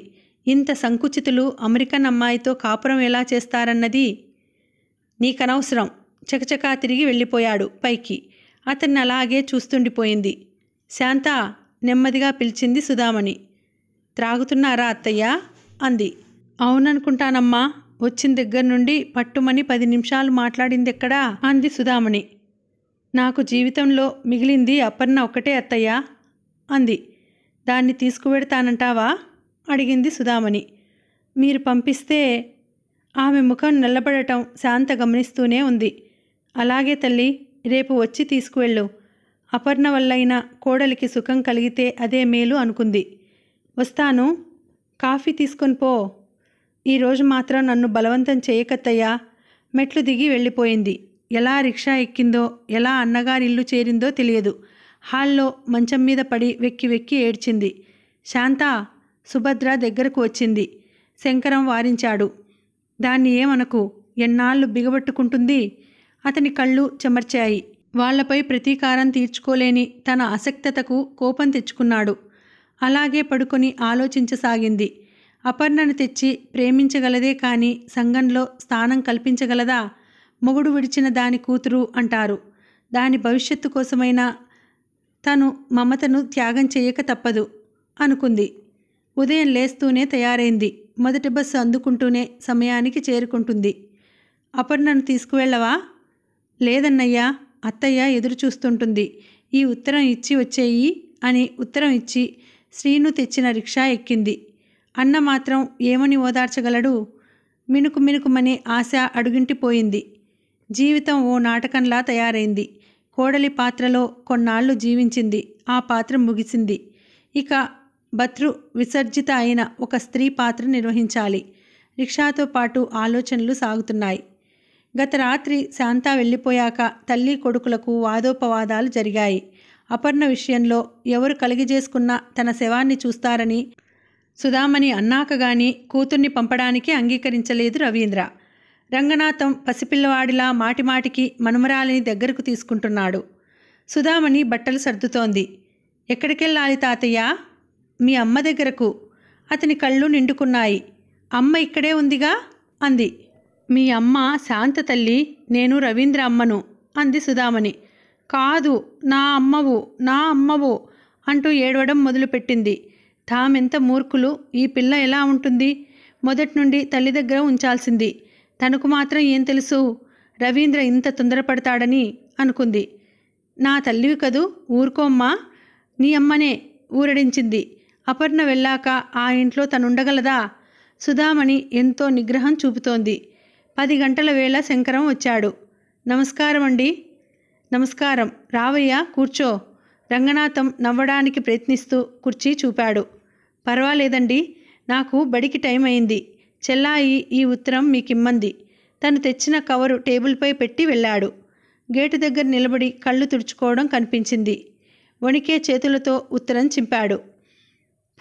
ఇంత సంకుచితులు అమెరికన్ అమ్మాయితో కాపురం ఎలా చేస్తారన్నది నీకనవసరం. చకచకా తిరిగి వెళ్ళిపోయాడు పైకి. అతన్ని అలాగే చూస్తుండిపోయింది. శాంత నెమ్మదిగా పిలిచింది సుధామణి. త్రాగుతున్నారా అత్తయ్య అంది. అవుననుకుంటానమ్మా. వచ్చిన దగ్గర నుండి పట్టుమని 10 నిమిషాలు మాట్లాడిందెక్కడా అంది సుధామణి. నాకు జీవితంలో మిగిలింది అపర్ణ ఒక్కటే అత్తయ్య అంది. దాన్ని తీసుకువెడతానంటావా అడిగింది సుధామణి. మీరు పంపిస్తే. ఆమె ముఖం నల్లబడటం శాంత గమనిస్తూనే ఉంది. అలాగే తల్లి, రేపు వచ్చి తీసుకువెళ్ళు. అపర్ణ వల్లైనా కోడలికి సుఖం కలిగితే అదే మేలు అనుకుంది. వస్తాను. కాఫీ తీసుకొని పో. ఈరోజు మాత్రం నన్ను బలవంతం చేయకత్తయ్యా. మెట్లు దిగి వెళ్ళిపోయింది. ఎలా రిక్షా ఎక్కిందో, ఎలా అన్నగారిల్లు చేరిందో తెలియదు. హాల్లో మంచం మీద పడి వెక్కి వెక్కి ఏడ్చింది. శాంత, సుభద్ర దగ్గరకు వచ్చింది. శంకరం వారించాడు. దాన్ని ఏమనకు, ఎన్నాళ్ళు బిగబట్టుకుంటుంది. అతని కళ్ళు చెమర్చాయి. వాళ్లపై ప్రతీకారం తీర్చుకోలేని తన అసక్తతకు కోపం తెచ్చుకున్నాడు. అలాగే పడుకొని ఆలోచించసాగింది. అపర్ణను తెచ్చి ప్రేమించగలదే కానీ సంఘంలో స్థానం కల్పించగలదా? మొగుడు విడిచిన దాని కూతురు అంటారు. దాని భవిష్యత్తు కోసమైనా తను మమతను త్యాగం చేయక తప్పదు అనుకుంది. ఉదయం లేస్తూనే తయారైంది. మొదటి బస్సు అందుకుంటూనే సమయానికి చేరుకుంటుంది. అపర్ణను తీసుకువెళ్ళవా? లేదన్నయ్యా, అత్తయ్య ఎదురు చూస్తుంటుంది. ఈ ఉత్తరం ఇచ్చి వచ్చేయి అని ఉత్తరం ఇచ్చి శ్రీను తెచ్చిన రిక్షా ఎక్కింది. అన్న మాత్రం ఏమని ఓదార్చగలడు? మినుకు మినుకుమనే ఆశ అడుగింటిపోయింది. జీవితం ఓ నాటకంలా తయారైంది. కోడలి పాత్రలో కొన్నాళ్లు జీవించింది. ఆ పాత్ర ముగిసింది. ఇక భర్తృ విసర్జిత అయిన ఒక స్త్రీ పాత్ర నిర్వహించాలి. రిక్షాతో పాటు ఆలోచనలు సాగుతున్నాయి. గత రాత్రి శాంత వెళ్ళిపోయాక తల్లి కొడుకులకు వాదోపవాదాలు జరిగాయి. అపర్ణ విషయంలో ఎవరు కలిగజేసుకున్నా తన శవాన్ని చూస్తారని సుధామణి అన్నాక గాని కూతుర్ని పంపడానికి అంగీకరించలేదు రవీంద్ర. రంగనాథం పసిపిల్లవాడిలా మాటిమాటికి మనుమరాలిని దగ్గరకు తీసుకుంటున్నాడు. సుధామణి బట్టలు సర్దుతోంది. ఎక్కడికెళ్ళాలి తాతయ్య? మీ అమ్మ దగ్గరకు. అతని కళ్ళు నిండుకున్నాయి. అమ్మ ఇక్కడే ఉందిగా అంది. మీ అమ్మ శాంత తల్లి, నేను రవీంద్ర అమ్మను అంది సుధామణి. కాదు, నా అమ్మవు, నా అమ్మవు అంటూ ఏడవడం మొదలుపెట్టింది. తామెంత మూర్ఖులు! ఈ పిల్ల ఎలా ఉంటుంది? మొదటి నుండి తల్లి దగ్గర ఉంచాల్సింది. తనకు మాత్రం ఏం తెలుసు రవీంద్ర ఇంత తొందరపడతాడని అనుకుంది. నా తల్లివి కదూ, ఊరుకోమ్మా, నీ అమ్మనే ఊరడించింది. అపర్ణ వెళ్ళాక ఆ ఇంట్లో తనుండగలదా? సుధామణి ఎంతో నిగ్రహం చూపుతోంది. 10 గంటల వేళ శంకరం వచ్చాడు. నమస్కారం అండి. నమస్కారం, రావయ్యా, కూర్చో. రంగనాథం నవ్వడానికి ప్రయత్నిస్తూ కుర్చీ చూపాడు. పర్వాలేదండి, నాకు బడికి టైం అయింది. చెల్లాయి ఈ ఉత్తరం మీకిమ్మంది. తను తెచ్చిన కవరు టేబుల్పై పెట్టి వెళ్ళాడు. గేటు దగ్గర నిలబడి కళ్ళు తుడుచుకోవడం కనిపించింది. వణికే చేతులతో ఉత్తరం చింపాడు.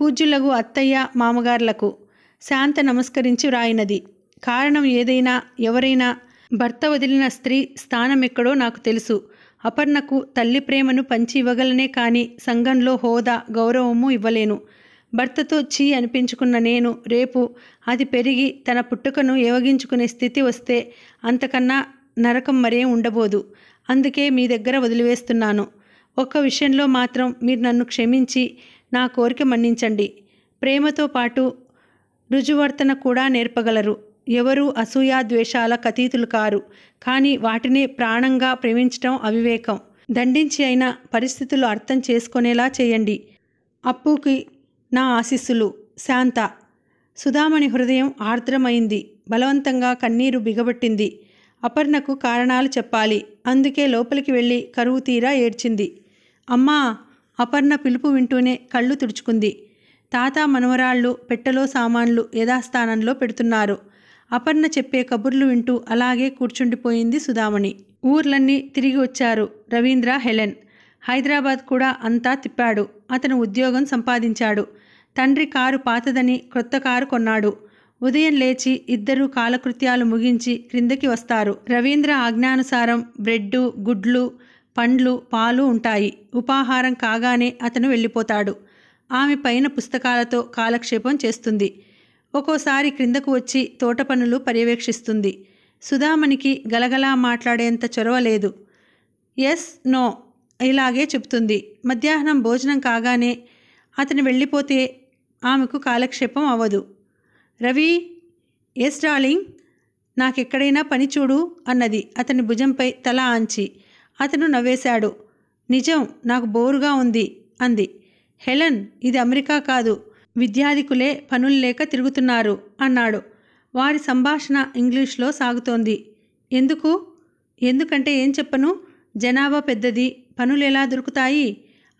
పూజ్యులగు అత్తయ్య మామగార్లకు. శాంత నమస్కరించి వ్రాయినది. కారణం ఏదైనా ఎవరైనా భర్త వదిలిన స్త్రీ స్థానం ఎక్కడో నాకు తెలుసు. అపర్ణకు తల్లి ప్రేమను పంచి ఇవ్వగలనే కానీ సంఘంలో హోదా గౌరవము ఇవ్వలేను. భర్తతో చీ అనిపించుకున్న నేను రేపు అది పెరిగి తన పుట్టుకను ఏవగించుకునే స్థితి వస్తే అంతకన్నా నరకం మరేం ఉండబోదు. అందుకే మీ దగ్గర వదిలివేస్తున్నాను. ఒక్క విషయంలో మాత్రం మీరు నన్ను క్షమించి నా కోరిక మన్నించండి. ప్రేమతో పాటు రుజువర్తన కూడా నేర్పగలరు. ఎవరూ అసూయాద్వేషాలకు అతీతులు కారు. కానీ వాటిని ప్రాణంగా ప్రేమించటం అవివేకం. దండించి అయినా పరిస్థితులు అర్థం చేసుకునేలా చేయండి. అప్పుకి నా ఆశీస్సులు. శాంత. సుధామణి హృదయం ఆర్ద్రమైంది. బలవంతంగా కన్నీరు బిగబట్టింది. అపర్ణకు కారణాలు చెప్పాలి. అందుకే లోపలికి వెళ్ళి కరువు తీరా ఏడ్చింది. అమ్మా! అపర్ణ పిలుపు వింటూనే కళ్ళు తుడుచుకుంది. తాత మనవరాళ్ళు పెట్టెలో సామాన్లు యథాస్థానంలో పెడుతున్నారు. అపర్ణ చెప్పే కబుర్లు వింటూ అలాగే కూర్చుండిపోయింది సుధామణి. ఊర్లన్నీ తిరిగి వచ్చారు రవీంద్ర, హెలెన్. హైదరాబాద్ కూడా అంతా తిప్పాడు. అతను ఉద్యోగం సంపాదించాడు. తండ్రి కారు పాతదని క్రొత్త కారు కొన్నాడు. ఉదయం లేచి ఇద్దరూ కాలకృత్యాలు ముగించి క్రిందకి వస్తారు. రవీంద్ర ఆజ్ఞానుసారం బ్రెడ్డు, గుడ్లు, పండ్లు, పాలు ఉంటాయి. ఉపాహారం కాగానే అతను వెళ్ళిపోతాడు. ఆమె పైన పుస్తకాలతో కాలక్షేపం చేస్తుంది. ఒక్కోసారి క్రిందకు వచ్చి తోట పనులు పర్యవేక్షిస్తుంది. సుధామణికి గలగలా మాట్లాడేంత చొరవ లేదు. ఎస్, నో ఇలాగే చెప్తుంది. మధ్యాహ్నం భోజనం కాగానే అతను వెళ్ళిపోతే ఆమెకు కాలక్షేపం అవ్వదు. రవి. Yes darling. నాకెక్కడైనా పని చూడు అన్నది అతని భుజంపై తల ఆంచి. అతను నవ్వేశాడు. నిజం, నాకు బోరుగా ఉంది అంది. హెలెన్, ఇది అమెరికా కాదు. విద్యాధికులే పనులు లేక తిరుగుతున్నారు అన్నాడు. వారి సంభాషణ ఇంగ్లీష్లో సాగుతోంది. ఎందుకు? ఎందుకంటే ఏం చెప్పను, జనాభా పెద్దది, పనులు ఎలా దొరుకుతాయి?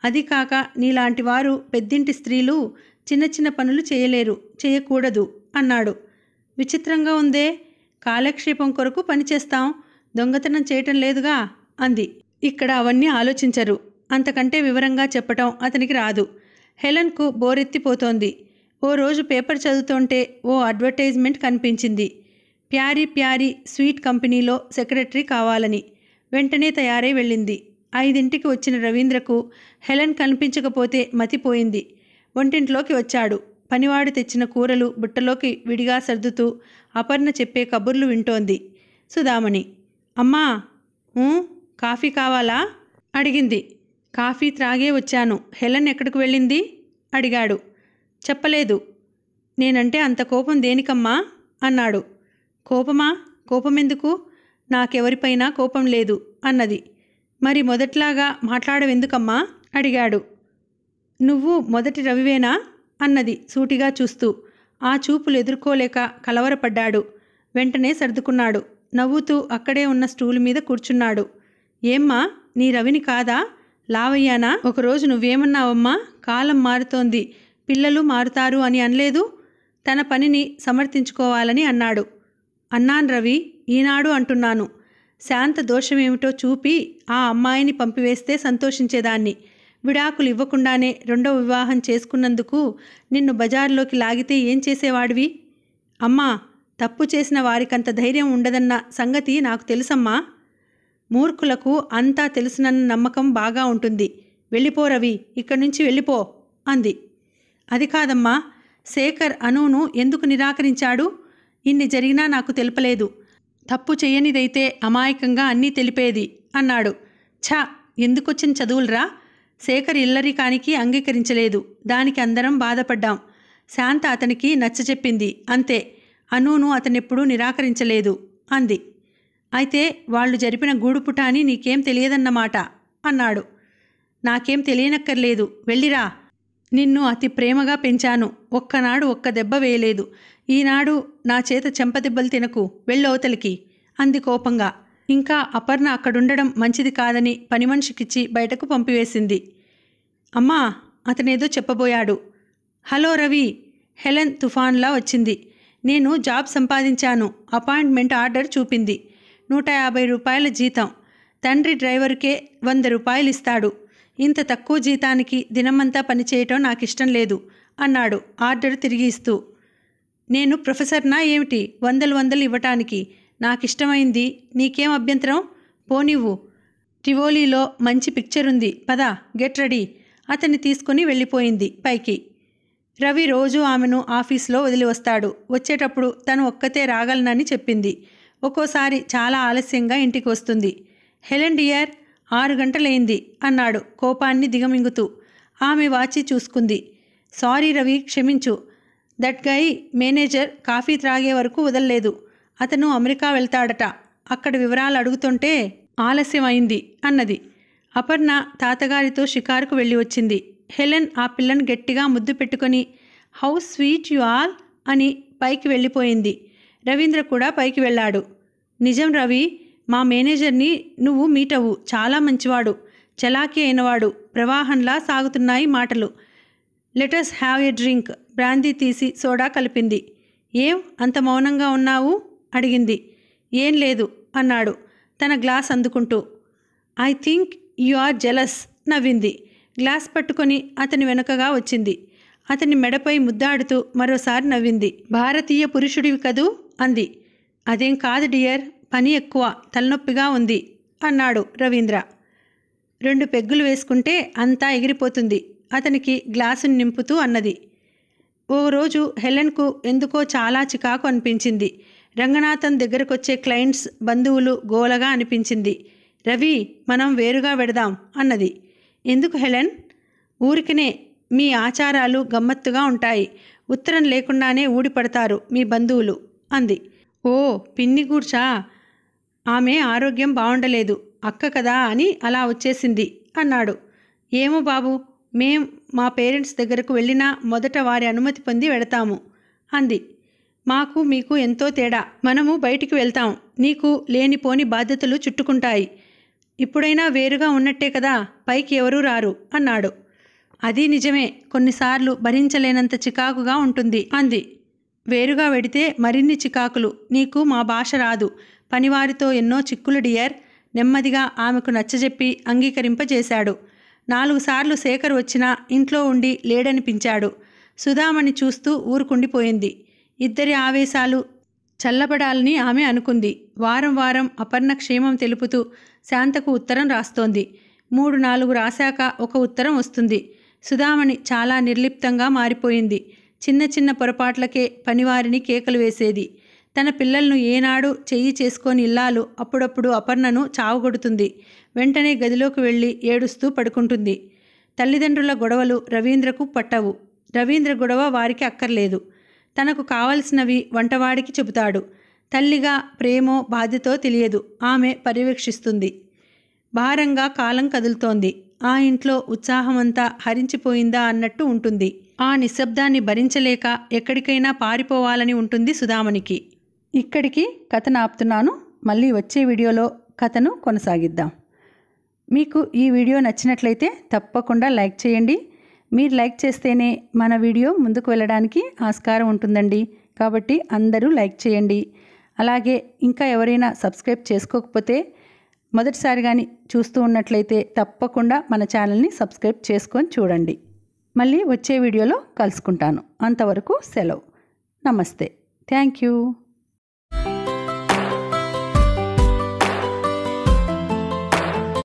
అది కాక నీలాంటి వారు పెద్దింటి స్త్రీలు చిన్న చిన్న పనులు చేయలేరు, చేయకూడదు అన్నాడు. విచిత్రంగా ఉందే. కాలక్షేపం కొరకు పనిచేస్తాం, దొంగతనం చేయటం లేదుగా అంది. ఇక్కడ అవన్నీ ఆలోచించరు. అంతకంటే వివరంగా చెప్పటం అతనికి రాదు. హెలెన్కు బోరెత్తిపోతోంది. ఓ రోజు పేపర్ చదువుతుంటే ఓ అడ్వర్టైజ్మెంట్ కనిపించింది. ప్యారీ ప్యారీ స్వీట్ కంపెనీలో సెక్రటరీ కావాలని. వెంటనే తయారై వెళ్ళింది. 5ంటికి వచ్చిన రవీంద్రకు హెలెన్ కనిపించకపోతే మతిపోయింది. వంటింట్లోకి వచ్చాడు. పనివాడు తెచ్చిన కూరలు బుట్టలోకి విడిగా సర్దుతూ అపర్ణ చెప్పే కబుర్లు వింటోంది సుధామణి. అమ్మా, కాఫీ కావాలా అడిగింది. కాఫీ త్రాగే వచ్చాను. హెలెన్ ఎక్కడికి వెళ్ళింది అడిగాడు. చెప్పలేదు. నేనంటే అంత కోపం దేనికమ్మా అన్నాడు. కోపమా? కోపమెందుకు? నాకెవరిపైనా కోపం లేదు అన్నది. మరి మొదట్లాగా మాట్లాడవెందుకమ్మా అడిగాడు. నువ్వు మొదటి రవివేనా అన్నది సూటిగా చూస్తూ. ఆ చూపులు ఎదుర్కోలేక కలవరపడ్డాడు. వెంటనే సర్దుకున్నాడు. నవ్వుతూ అక్కడే ఉన్న స్టూలు మీద కూర్చున్నాడు. ఏమ్మా, నీ రవిని కాదా? లావయ్యానా? ఒకరోజు నువ్వేమన్నావమ్మా? కాలం మారుతోంది, పిల్లలు మారుతారు అని అనలేదు? తన పనిని సమర్థించుకోవాలని అన్నాడు. అన్నాను రవి, ఈనాడు అంటున్నాను. శాంత దోషమేమిటో చూపి ఆ అమ్మాయిని పంపివేస్తే సంతోషించేదాన్ని. విడాకులు ఇవ్వకుండానే 2వ వివాహం చేసుకున్నందుకు నిన్ను బజార్లోకి లాగితే ఏం చేసేవాడివి? అమ్మా, తప్పు చేసిన వారికంత ధైర్యం ఉండదన్న సంగతి నాకు తెలుసమ్మా. మూర్ఖులకు అంతా తెలుసునన్న నమ్మకం బాగా ఉంటుంది. వెళ్ళిపో రవి, ఇక్కడి నుంచి వెళ్ళిపో అంది. అది కాదమ్మా, శేఖర్ అనువును ఎందుకు నిరాకరించాడు? ఇన్ని జరిగినా నాకు తెలుపలేదు. తప్పు చేయనిదైతే అమాయకంగా అన్నీ తెలిపేది అన్నాడు. ఛా, ఎందుకొచ్చిన చదువులరా? శేఖర్ ఇల్లరికానికి అంగీకరించలేదు. దానికి అందరం బాధపడ్డాం. శాంత అతనికి నచ్చచెప్పింది, అంతే. అనూను అతనెప్పుడూ నిరాకరించలేదు అంది. అయితే వాళ్ళు జరిపిన గూడుపుటాని నీకేం తెలియదన్నమాట అన్నాడు. నాకేం తెలియనక్కర్లేదు, వెళ్ళిరా. నిన్ను అతి ప్రేమగా పెంచాను, ఒక్కనాడు ఒక్క దెబ్బ వేయలేదు. ఈనాడు నా చేత చెంపదెబ్బలు తినకు, వెళ్ళవతలికి అంది కోపంగా. ఇంకా అపర్ణ అక్కడుండడం మంచిది కాదని పనిమనిషికిచ్చి బయటకు పంపివేసింది. అమ్మా, అతనేదో చెప్పబోయాడు. హలో రవి, హెలెన్ తుఫాన్లా వచ్చింది. నేను జాబ్ సంపాదించాను, అపాయింట్మెంట్ ఆర్డర్ చూపింది. 150 రూపాయల జీతం, తండ్రి డ్రైవర్కే 100 రూపాయలు ఇస్తాడు. ఇంత తక్కువ జీతానికి దినమంతా పనిచేయటం నాకిష్టం లేదు అన్నాడు ఆర్డర్ తిరిగి ఇస్తూ. నేను ప్రొఫెసర్నా ఏమిటి వందలు ఇవ్వటానికి? నాకిష్టమైంది, నీకేం అభ్యంతరం? పోనివ్వు. టివోలీలో మంచి పిక్చర్ ఉంది, పద, గెట్ రెడీ. అతన్ని తీసుకుని వెళ్ళిపోయింది పైకి. రవి రోజు ఆమెను ఆఫీస్లో వదిలి వస్తాడు. వచ్చేటప్పుడు తను ఒక్కతే రాగలనని చెప్పింది. ఒక్కోసారి చాలా ఆలస్యంగా ఇంటికి వస్తుంది. హెలెన్ డియర్, 6 గంటలైంది అన్నాడు కోపాన్ని దిగమింగుతూ. ఆమె వాచి చూసుకుంది. సారీ రవి, క్షమించు. దట్ గై మేనేజర్ కాఫీ త్రాగే వరకు వదల్లేదు. అతను అమెరికా వెళ్తాడట. అక్కడ వివరాలు అడుగుతుంటే ఆలస్యం అయింది అన్నది. అపర్ణ తాతగారితో షికారుకు వెళ్ళి వచ్చింది. హెలెన్ ఆ పిల్లని గట్టిగా ముద్దు పెట్టుకొని హౌ స్వీట్ యు ఆల్ అని పైకి వెళ్ళిపోయింది. రవీంద్ర కూడా పైకి వెళ్ళాడు. నిజం రవి, మా మేనేజర్ని నువ్వు మీటవు, చాలా మంచివాడు, చలాకీ అయినవాడు. ప్రవాహంలా సాగుతున్నాయి మాటలు. Let us have a drink. Brandy తీసి సోడా కలిపింది. ఏం అంత మౌనంగా ఉన్నావు అడిగింది. ఏం లేదు అన్నాడు తన గ్లాస్ అందుకుంటూ. I think you are jealous నవ్వింది. గ్లాస్ పట్టుకొని అతని వెనుకగా వచ్చింది. అతని మెడపై ముద్దాడుతూ మరోసారి నవ్వింది. భారతీయ పురుషుడివి కదూ అంది. అదేం కాదు డియర్, పని ఎక్కువ, తలనొప్పిగా ఉంది అన్నాడు రవీంద్ర. 2 పెగ్గులు వేసుకుంటే అంతా ఎగిరిపోతుంది అతనికి గ్లాసుని నింపుతూ అన్నది. ఓ రోజు హెలెన్కు ఎందుకో చాలా చికాకు అనిపించింది. రంగనాథన్ దగ్గరకొచ్చే క్లయింట్స్, బంధువులు గోలగా అనిపించింది. రవి, మనం వేరుగా వెడదాం అన్నది. ఎందుకు హెలెన్? ఊరికినే, మీ ఆచారాలు గమ్మత్తుగా ఉంటాయి. ఉత్తరం లేకుండానే ఊడిపడతారు మీ బంధువులు అంది. ఓ పిన్ని గూర్చా? ఆమె ఆరోగ్యం బాగుండలేదు, అక్క కదా అని అలా వచ్చేసింది అన్నాడు. ఏమో బాబు, మా పేరెంట్స్ దగ్గరకు వెళ్ళినా మొదట వారి అనుమతి పొంది వెడతాము అంది. మాకు మీకు ఎంతో తేడా. మనము బయటికి వెళ్తాం, నీకు లేనిపోని బాధ్యతలు చుట్టుకుంటాయి. ఇప్పుడైనా వేరుగా ఉన్నట్టే కదా, పైకి ఎవరూ రారు అన్నాడు. అది నిజమే, కొన్నిసార్లు భరించలేనంత చికాకుగా ఉంటుంది అంది. వేరుగా వెడితే మరిన్ని చికాకులు. నీకు మా భాష రాదు, పనివారితో ఎన్నో చిక్కులు డియర్. నెమ్మదిగా ఆమెకు నచ్చజెప్పి అంగీకరింపజేశాడు. 4 సార్లు శేఖర్ వచ్చినా ఇంట్లో ఉండి లేడనిపించాడు. సుధామణి చూస్తూ ఊరుకుండిపోయింది. ఇద్దరి ఆవేశాలు చల్లబడాలని ఆమె అనుకుంది. వారం వారం అపర్ణ క్షేమం తెలుపుతూ శాంతకు ఉత్తరం రాస్తోంది. 3-4 రాశాక ఒక ఉత్తరం వస్తుంది. సుధామణి చాలా నిర్లిప్తంగా మారిపోయింది. చిన్న చిన్న పొరపాట్లకే పనివారిని కేకలు వేసేది. తన పిల్లలను ఏనాడు చెయ్యి చేసుకొని ఇల్లాలు అప్పుడప్పుడు అపర్ణను చావుగొడుతుంది. వెంటనే గదిలోకి వెళ్ళి ఏడుస్తూ పడుకుంటుంది. తల్లిదండ్రుల గొడవలు రవీంద్రకు పట్టవు. రవీంద్ర గొడవ వారికి అక్కర్లేదు. తనకు కావలసినవి వంటవాడికి చెబుతాడు. తల్లిగా ప్రేమో బాధ్యతో తెలియదు. ఆమె పర్యవేక్షిస్తుంది. భారంగా కాలం కదులుతోంది. ఆ ఇంట్లో ఉత్సాహమంతా హరించిపోయిందా అన్నట్టు ఉంటుంది. ఆ నిశ్శబ్దాన్ని భరించలేక ఎక్కడికైనా పారిపోవాలని ఉంటుంది సుధామణికి. ఇక్కడికి కథను ఆపుతున్నాను. మళ్ళీ వచ్చే వీడియోలో కథను కొనసాగిద్దాం. మీకు ఈ వీడియో నచ్చినట్లయితే తప్పకుండా లైక్ చేయండి. మీరు లైక్ చేస్తేనే మన వీడియో ముందుకు వెళ్ళడానికి ఆస్కారం ఉంటుందండి. కాబట్టి అందరూ లైక్ చేయండి. అలాగే ఇంకా ఎవరైనా సబ్స్క్రైబ్ చేసుకోకపోతే మొదటిసారి కానీ చూస్తూ ఉన్నట్లయితే తప్పకుండా మన ఛానల్ని సబ్స్క్రైబ్ చేసుకొని చూడండి. మళ్ళీ వచ్చే వీడియోలో కలుసుకుంటాను. అంతవరకు సెలవు. నమస్తే. Thank you.